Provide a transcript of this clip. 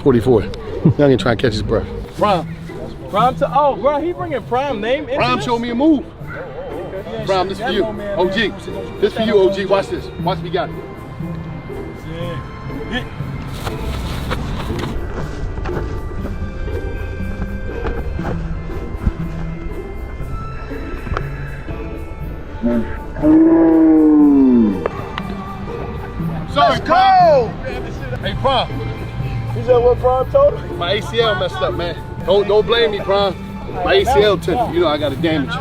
44. Youngin trying to catch his breath. Prime to, oh, bro, he bringing Prime name into Prime this? showed me a move. Prime, this for you. OG, this for you, OG. Watch this. Watch me got it. Sorry, Prime. Hey, Prime. You said what Prime told him? My ACL messed up, man. Don't blame me, Prime. My ACL tendon. You know I got a damage.